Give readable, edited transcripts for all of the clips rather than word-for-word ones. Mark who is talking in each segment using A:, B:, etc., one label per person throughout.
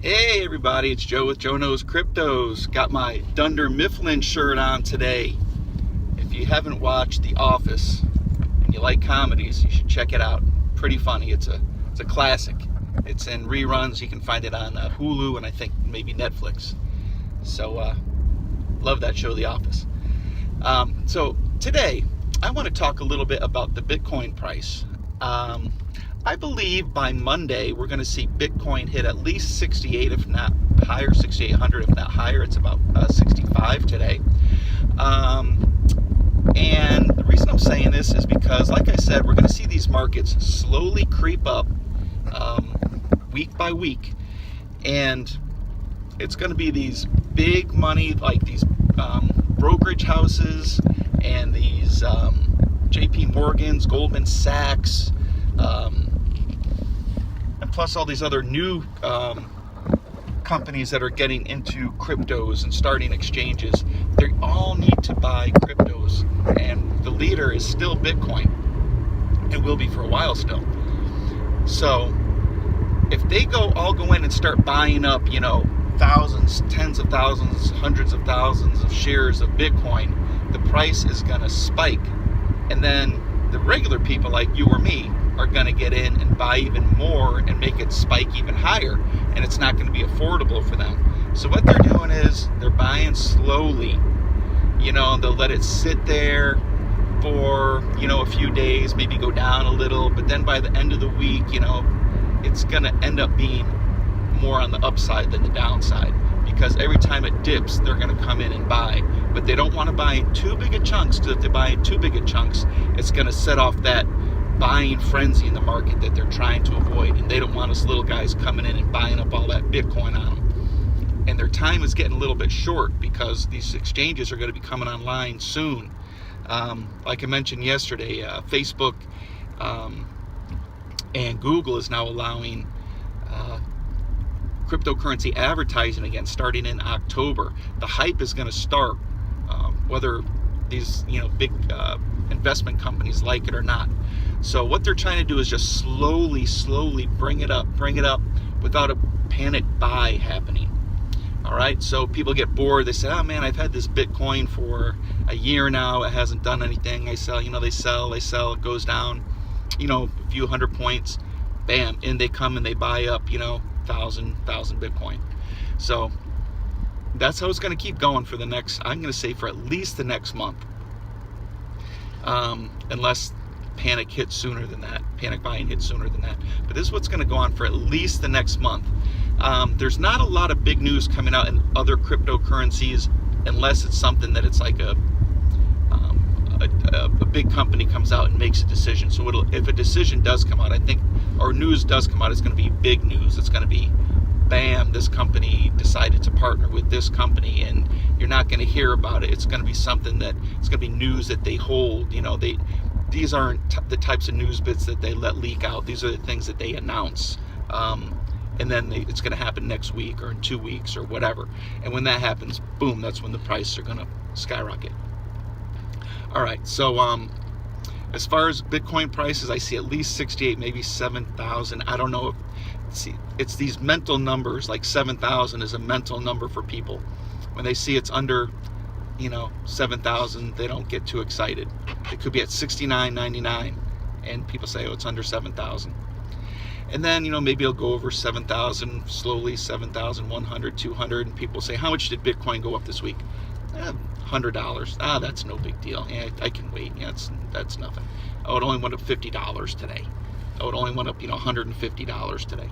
A: Hey everybody, it's Joe with Joe Knows Cryptos. Got my Dunder Mifflin shirt on today. If you haven't watched The Office and you like comedies, you should check it out. Pretty funny. It's a classic. It's in reruns. You can find it on Hulu and I think maybe Netflix. So love that show, The Office. So today I want to talk a little bit about the Bitcoin price. I believe by Monday we're going to see Bitcoin hit at least 68, if not higher, 6,800, if not higher. It's about 65 today. And the reason I'm saying this is because, like I said, we're going to see these markets slowly creep up week by week. And it's going to be these big money, like these brokerage houses and these JP Morgans, Goldman Sachs, and plus all these other new companies that are getting into cryptos and starting exchanges. They all need to buy cryptos, and the leader is still Bitcoin. It will be for a while still. So if they all go in and start buying up, thousands, tens of thousands, hundreds of thousands of shares of Bitcoin, the price is going to spike. And then the regular people like you or me are going to get in and buy even more and make it spike even higher, and it's not going to be affordable for them. So what they're doing is they're buying slowly. They'll let it sit there for a few days, maybe go down a little, but then by the end of the week, it's going to end up being more on the upside than the downside, because every time it dips, they're going to come in and buy. But they don't want to buy in too big of chunks, because if they buy in too big of chunks, it's going to set off that buying frenzy in the market that they're trying to avoid. And they don't want us little guys coming in and buying up all that Bitcoin on them. And their time is getting a little bit short, because these exchanges are going to be coming online soon. Like I mentioned yesterday, Facebook and Google is now allowing cryptocurrency advertising again, starting in October. The hype is going to start, whether these big investment companies like it or not. So what they're trying to do is just slowly bring it up without a panic buy happening. All right, so people get bored. They say, oh man, I've had this Bitcoin for a year now. It hasn't done anything. I sell, they sell, it goes down, a few hundred points, bam, and they come and they buy up, 1,000 Bitcoin. So that's how it's going to keep going for the next, I'm going to say for at least the next month. Unless panic buying hits sooner than that. But this is what's going to go on for at least the next month. There's not a lot of big news coming out in other cryptocurrencies, unless it's something that it's like a big company comes out and makes a decision. So if a decision does come out, I think, or news does come out, it's going to be big news. It's going to be, bam, this company decided to partner with this company, and you're not going to hear about it. It's going to be something that, it's going to be news that they hold. These aren't the types of news bits that they let leak out. These are the things that they announce. And then it's going to happen next week or in 2 weeks or whatever. And when that happens, boom, that's when the prices are going to skyrocket. All right, so as far as Bitcoin prices, I see at least 68, maybe 7,000. I don't know if, it's these mental numbers, like 7,000 is a mental number for people. When they see it's under, 7,000, they don't get too excited. It could be at 69.99, and people say, oh, it's under 7,000. And then, maybe it'll go over 7,000 slowly, 7,100, 200, and people say, how much did Bitcoin go up this week? $100. That's no big deal. Yeah, I can wait. Yeah, that's nothing. Oh, it only went up $50 today. Oh, it only went up, $150 today.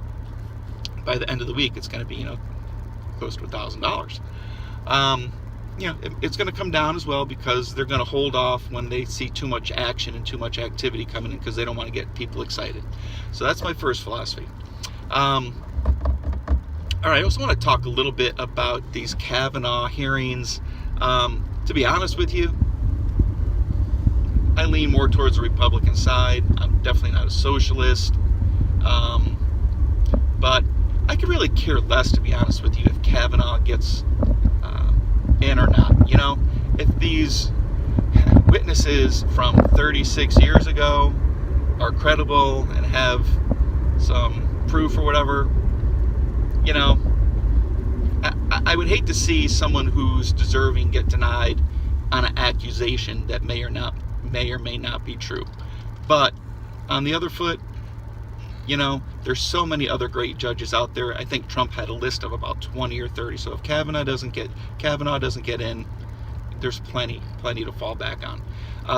A: By the end of the week, it's going to be, close to $1,000. It's going to come down as well, because they're going to hold off when they see too much action and too much activity coming in, because they don't want to get people excited. So that's my first philosophy. All right, I also want to talk a little bit about these Kavanaugh hearings. To be honest with you, I lean more towards the Republican side. I'm definitely not a socialist. But I could really care less, to be honest with you, if Kavanaugh gets in or not. If these witnesses from 36 years ago are credible and have some proof or whatever, I would hate to see someone who's deserving get denied on an accusation that may or may not be true. But on the other foot, there's so many other great judges out there. I think Trump had a list of about 20 or 30. So if Kavanaugh doesn't get in, there's plenty to fall back on.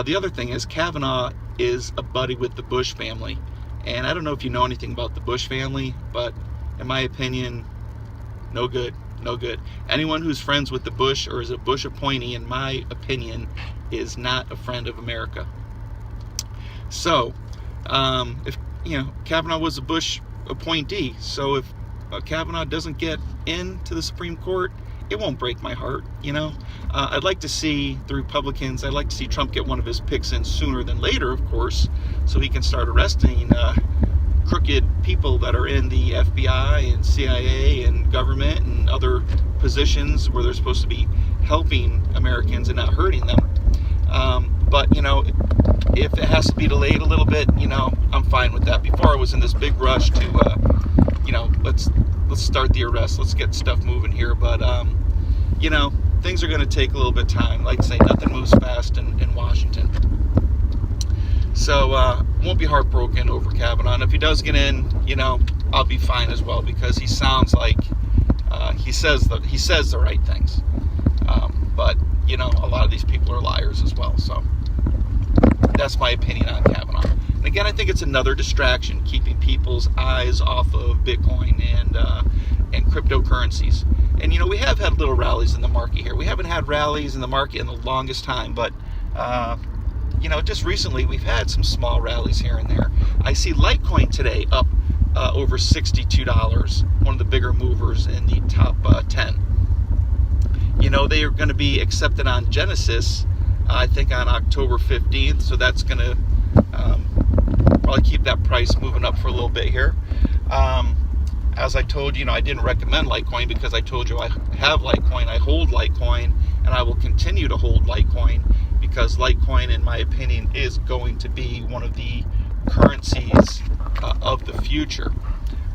A: The other thing is Kavanaugh is a buddy with the Bush family. And I don't know if you know anything about the Bush family, but in my opinion, no good. Anyone who's friends with the Bush or is a Bush appointee, in my opinion, is not a friend of America. So, if Kavanaugh was a Bush appointee, so if Kavanaugh doesn't get into the Supreme Court, it won't break my heart. I'd like to see the Republicans. I'd like to see Trump get one of his picks in sooner than later, of course, so he can start arresting crooked people that are in the FBI and CIA and government and other positions where they're supposed to be helping Americans and not hurting them. But if it has to be delayed a little bit, I'm fine with that. Before I was in this big rush to, let's start the arrest, let's get stuff moving here. But things are going to take a little bit of time. Like I say, nothing moves fast in Washington. So won't be heartbroken over Kavanaugh. And if he does get in, I'll be fine as well, because he sounds like he says the right things. But a lot of these people are liars as well. So that's my opinion on Kavanaugh. And again, I think it's another distraction, keeping people's eyes off of Bitcoin and cryptocurrencies. And we have had little rallies in the market here. We haven't had rallies in the market in the longest time, but just recently we've had some small rallies here and there. I see Litecoin today up over $62, one of the bigger movers in the top 10. They are going to be accepted on Genesis, I think on October 15th, so that's going to probably keep that price moving up for a little bit here. As I told you, I didn't recommend Litecoin because I told you I have Litecoin, I hold Litecoin, and I will continue to hold Litecoin, because Litecoin, in my opinion, is going to be one of the currencies of the future.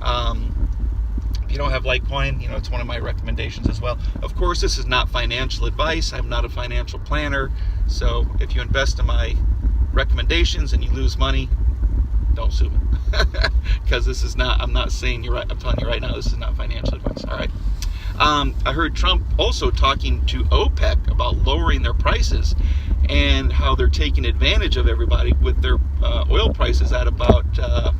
A: If you don't have Litecoin, it's one of my recommendations as well. Of course, this is not financial advice. I'm not a financial planner. So if you invest in my recommendations and you lose money, don't sue me. Because I'm not saying you're right. I'm telling you right now, this is not financial advice. All right. I heard Trump also talking to OPEC about lowering their prices and how they're taking advantage of everybody with their oil prices at about a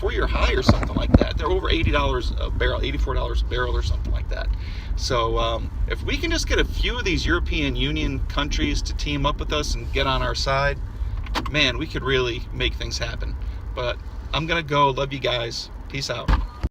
A: 4-year high or something like that. They're over $80 a barrel, $84 a barrel or something like that. So if we can just get a few of these European Union countries to team up with us and get on our side, man, we could really make things happen. But I'm gonna go. Love you guys. Peace out.